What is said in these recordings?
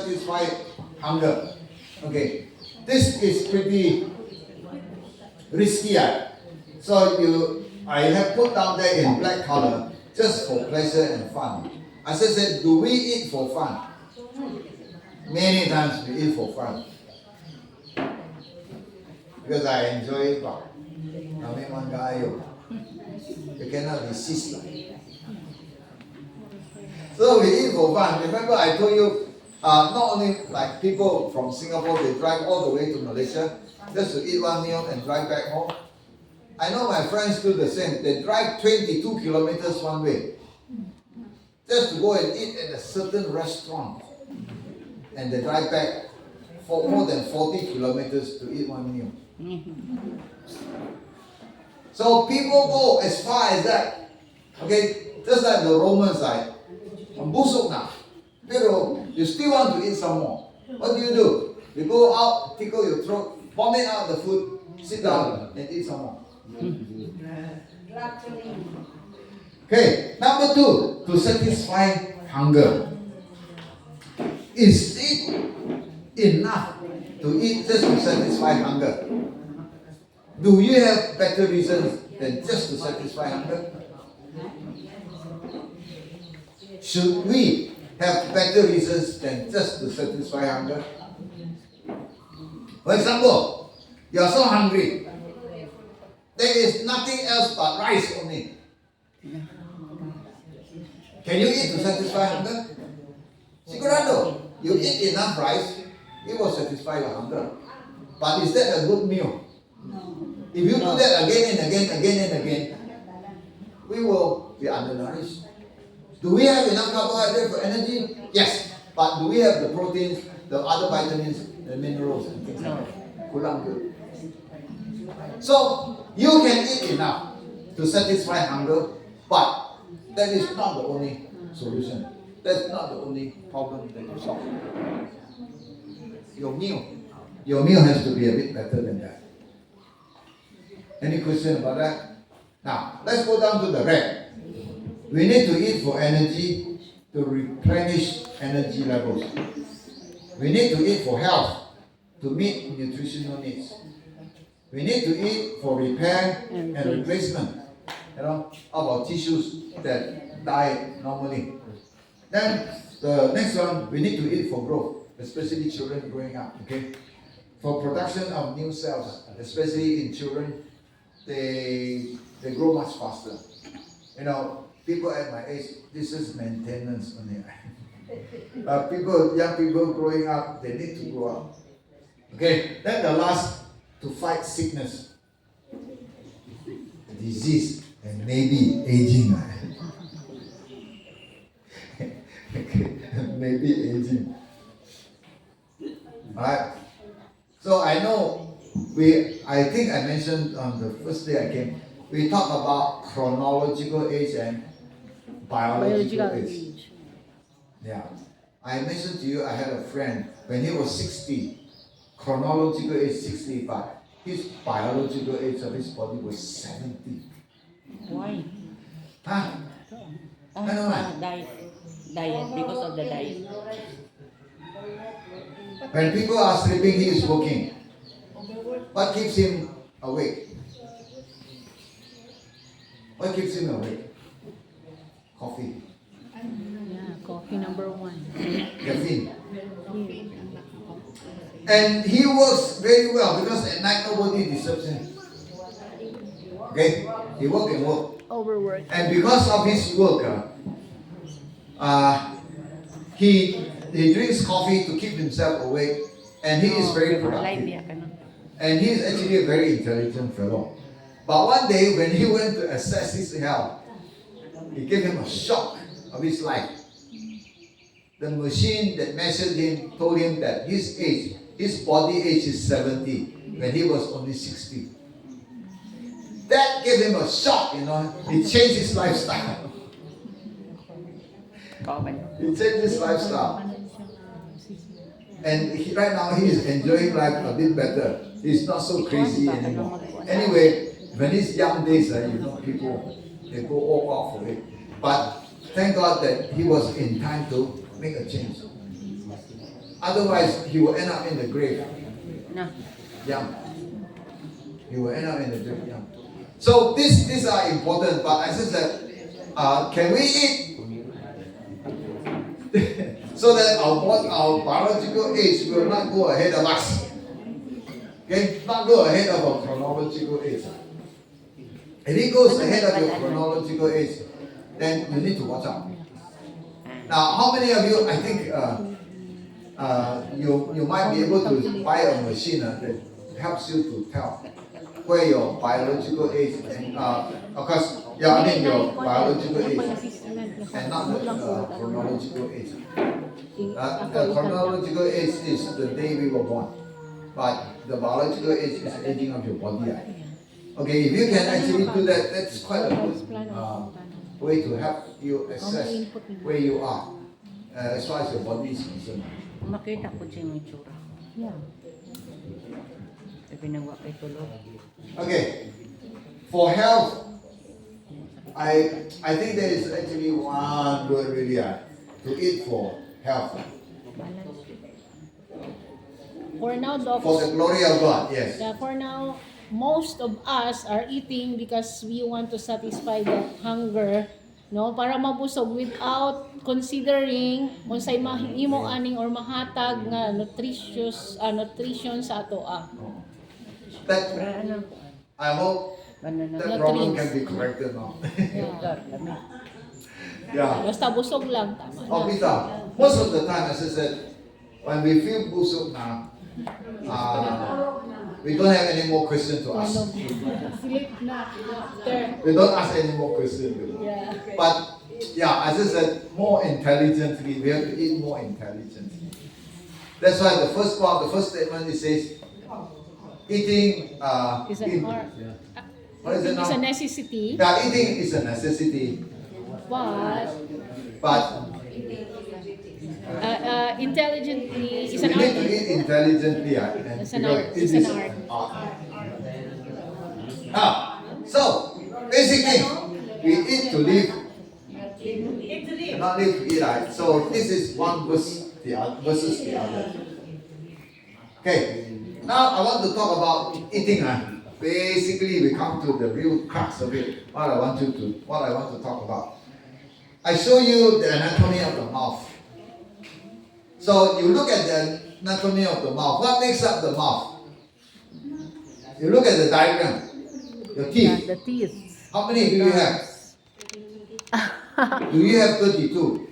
satisfy hunger. Okay, this is pretty risky. So I have put down there in black color, just for pleasure and fun. I said, do we eat for fun? Many times we eat for fun. Because I enjoy it. You cannot resist. So we eat for fun. Remember I told you, not only like people from Singapore, they drive all the way to Malaysia just to eat one meal and drive back home. I know my friends do the same. They drive 22 kilometers one way just to go and eat at a certain restaurant. And they drive back for more than 40 kilometers to eat one meal. So people go as far as that. Okay, just like the Roman side. Busuk now. You still want to eat some more. What do? You go out, tickle your throat, vomit out the food, sit down and eat some more. Okay, number 2, to satisfy hunger. Is it enough to eat just to satisfy hunger? Do you have better reasons than just to satisfy hunger? Should we have better reasons than just to satisfy hunger? For example, you are so hungry. There is nothing else but rice only. Can you eat to satisfy hunger? Sigurado, you eat enough rice, it will satisfy your hunger. But is that a good meal? If you do that again and again, we will be undernourished. Do we have enough carbohydrate for energy? Yes. But do we have the proteins, the other vitamins, the minerals and things like that? Kurang good. So you can eat enough to satisfy hunger, but that is not the only solution. That's not the only problem that you solve. Your meal has to be a bit better than that. Any question about that? Now, let's go down to the red. We need to eat for energy, to replenish energy levels. We need to eat for health, to meet nutritional needs. We need to eat for repair and replacement. Our tissues that die normally. Then the next one, we need to eat for growth, especially children growing up. Okay, for production of new cells, especially in children, they grow much faster. People at my age, this is maintenance only. Young people growing up, they need to grow up. Okay, then the last, to fight sickness, disease, and maybe aging. Maybe aging. Alright. So I know I think I mentioned on the first day I came, we talk about chronological age and biological age. Yeah. I mentioned to you I had a friend when he was 60, chronological age 60, but his biological age of his body was 70. Why? Huh? Diet, because of the diet. When people are sleeping, he is working. What keeps him awake? What keeps him awake? Coffee. Yeah, coffee number 1. Caffeine. And he works very well because at night nobody disturbs him. Okay? He work and work. Overwork. And because of his work, he drinks coffee to keep himself awake, and he is very productive. And he is actually a very intelligent fellow. But one day when he went to assess his health, it gave him a shock of his life. The machine that measured him told him that his age, his body age is 70 when he was only 60. That gave him a shock, It changed his lifestyle. He changed his lifestyle. And right now he is enjoying life a bit better. He's not so crazy anymore. Anyway, when his young days, people, they go all off of it. But thank God that he was in time to make a change. Otherwise, he will end up in the grave No. young. He will end up in the grave young. So these are important. But as I said, can we eat so that our biological age will not go ahead of us? Okay, not go ahead of our chronological age. If it goes ahead of your chronological age, then you need to watch out. Now, how many of you? I think you might be able to buy a machine that helps you to tell where your biological age and of course, yeah, I mean your biological age and not the chronological age. The chronological age is the day we were born, but the biological age is the aging of your body. Okay, if you can actually do that, that's quite a good way to help you assess where you are as far as your body is concerned. Makita ko siya yung itsura. Yeah. Pinagawa kay tulog. Okay, for health, I think there is actually one word really to eat for health. For now, Doc, For the glory of God, yes. yeah, for now, most of us are eating because we want to satisfy the hunger, no, para mabusog without considering unsay mahimo aning or mahatag nga nutrition sa ato That Ano? I hope Banana. that problem can be corrected now. Yeah. Yeah. Basta busog lang, tama Oh, na. Peter, most of the time, as I said, when we feel busog now, we don't have any more questions to ask. Sleep na after. We don't ask any more questions. Yeah. But yeah, as I said, more intelligently, we have to eat more intelligently. That's why the first part, the first statement, it says, eating Is an art. what is it It's a now? necessity, Yeah, eating is a necessity, but but intelligently is we an need to art. eat intelligently, and It's an because art. it It's is an art. Now, so basically, we eat to live, not live to eat. Right? So this is one verse, versus the other. Okay. Now I want to talk about eating. Basically, we come to the real crux of it. What I want to talk about. I show you the anatomy of the mouth. So you look at the anatomy of the mouth. What makes up the mouth? You look at the diagram. Your Yeah, teeth. the teeth. How many do you have? Do you have 32?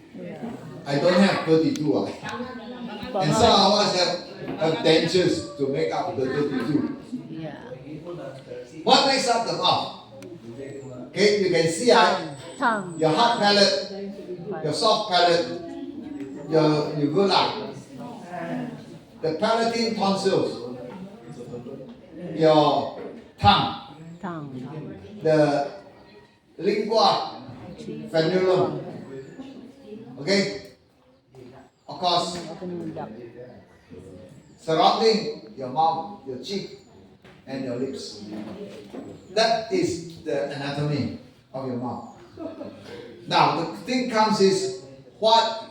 I don't have 32. And some of us have dentures to make up the 32. Yeah. What makes up the mouth? Okay, you can see Tongue. your hard palate, your soft palate, your gula, the palatine tonsils, your tongue, Tongue. the lingua frenulum. Okay? Of course, surrounding your mouth, your cheek, and your lips. That is the anatomy of your mouth. Now, the thing comes is, what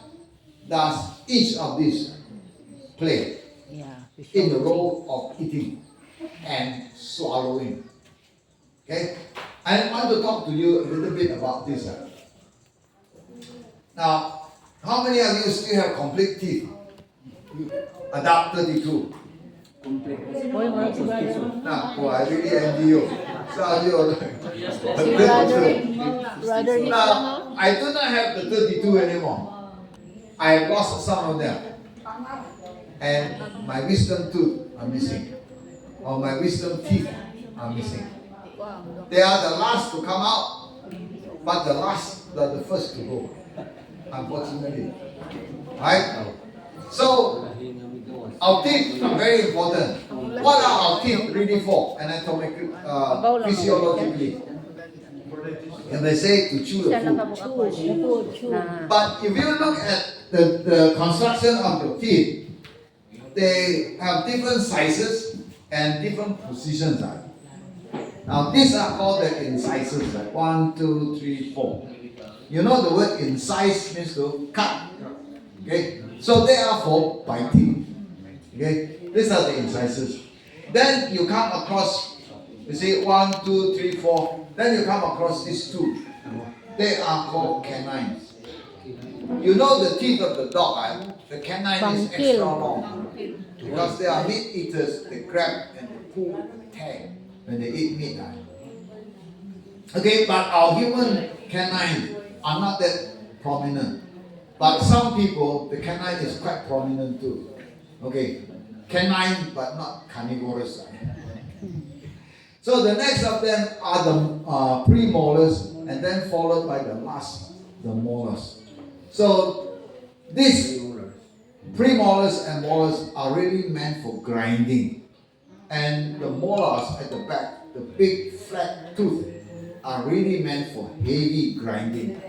does each of these play Yeah. in the role of eating and swallowing? Okay? I want to talk to you a little bit about this. Now, how many of you still have complete teeth? Adult 32. Boy, what's brother? Now, boy, I really envy you. So you're Brother, Now, I do not have the 32 anymore. I have lost some of them. And my wisdom tooth are missing. Or my wisdom teeth are missing. They are the last to come out, but the first to go. Unfortunately. Right? So, our teeth are very important. What are our teeth really for? Anatomically, physiologically. And they say to chew the food. But if you look at the construction of your teeth, they have different sizes and different positions. Now these are called the incisors. 1, 2, 3, 4. You know the word incise means to cut. Okay? So they are for biting. Okay, these are the incisors. Then you come across, you see 1, 2, 3, 4. Then you come across these two. They are called canines. You know the teeth of the dog, right? The canine is Bangkil. extra long because they are meat eaters. They grab and they pull and tear when they eat meat. Right? Okay, but our human canine are not that prominent. But some people, the canine is quite prominent too. Okay, canine but not carnivorous. So the next of them are the premolars, and then followed by the last, the molars. So these premolars and molars are really meant for grinding, and the molars at the back, the big flat tooth, are really meant for heavy grinding.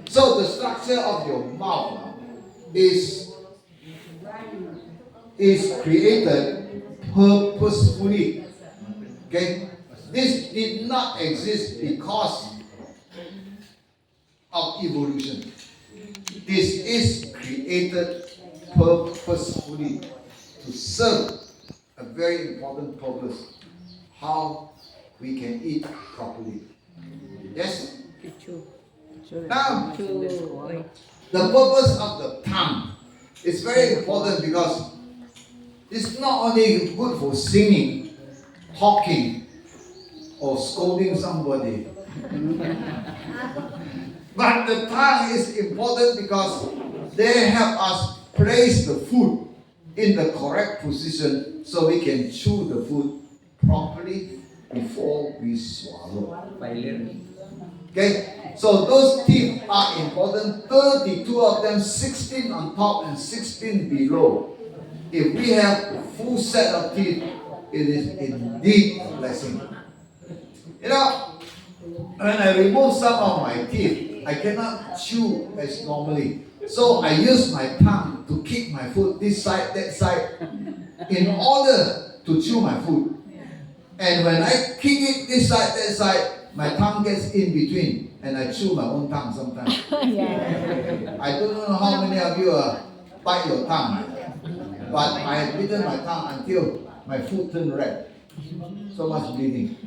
So the structure of your mouth is created purposefully. Okay? This did not exist because of evolution. This is created purposefully to serve a very important purpose. How we can eat properly. Yes? Now, the purpose of the tongue is very important because it's not only good for singing, talking, or scolding somebody. But the tongue is important because they help us place the food in the correct position so we can chew the food properly before we swallow. Okay, so those teeth are important. 32 of them, 16 on top and 16 below. If we have a full set of teeth, it is indeed a blessing. You know, when I remove some of my teeth, I cannot chew as normally. So I use my tongue to kick my food this side, that side, in order to chew my food. And when I kick it this side, that side, my tongue gets in between, and I chew my own tongue sometimes. Yeah. I don't know how many of you bite your tongue, but I have bitten my tongue until my food turned red. So much bleeding.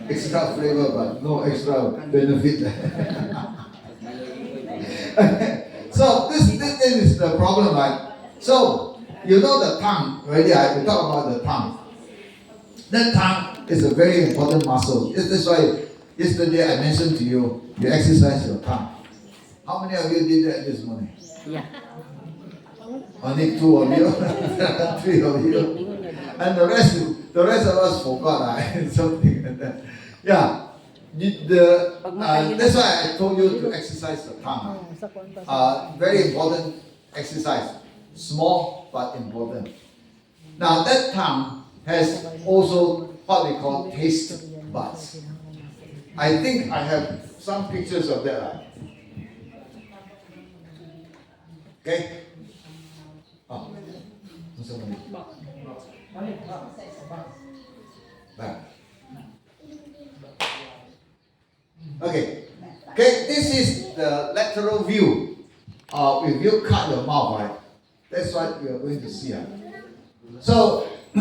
Extra flavor, but no extra benefit. So this is the problem, right? So you know the tongue already. We talk about the tongue. That tongue is a very important muscle. That's why yesterday I mentioned to you, you exercise your tongue. How many of you did that this morning? Yeah. Only 2 of you, 3 of you, and the rest of us forgot something like that. Yeah, that's why I told you to exercise the tongue. Very important exercise, small but important. Now that tongue has also what we call taste buds. I think I have some pictures of that. Okay? Oh, somebody. Back. Okay. Okay, this is the lateral view. If you cut your mouth, right? That's what you are going to see. So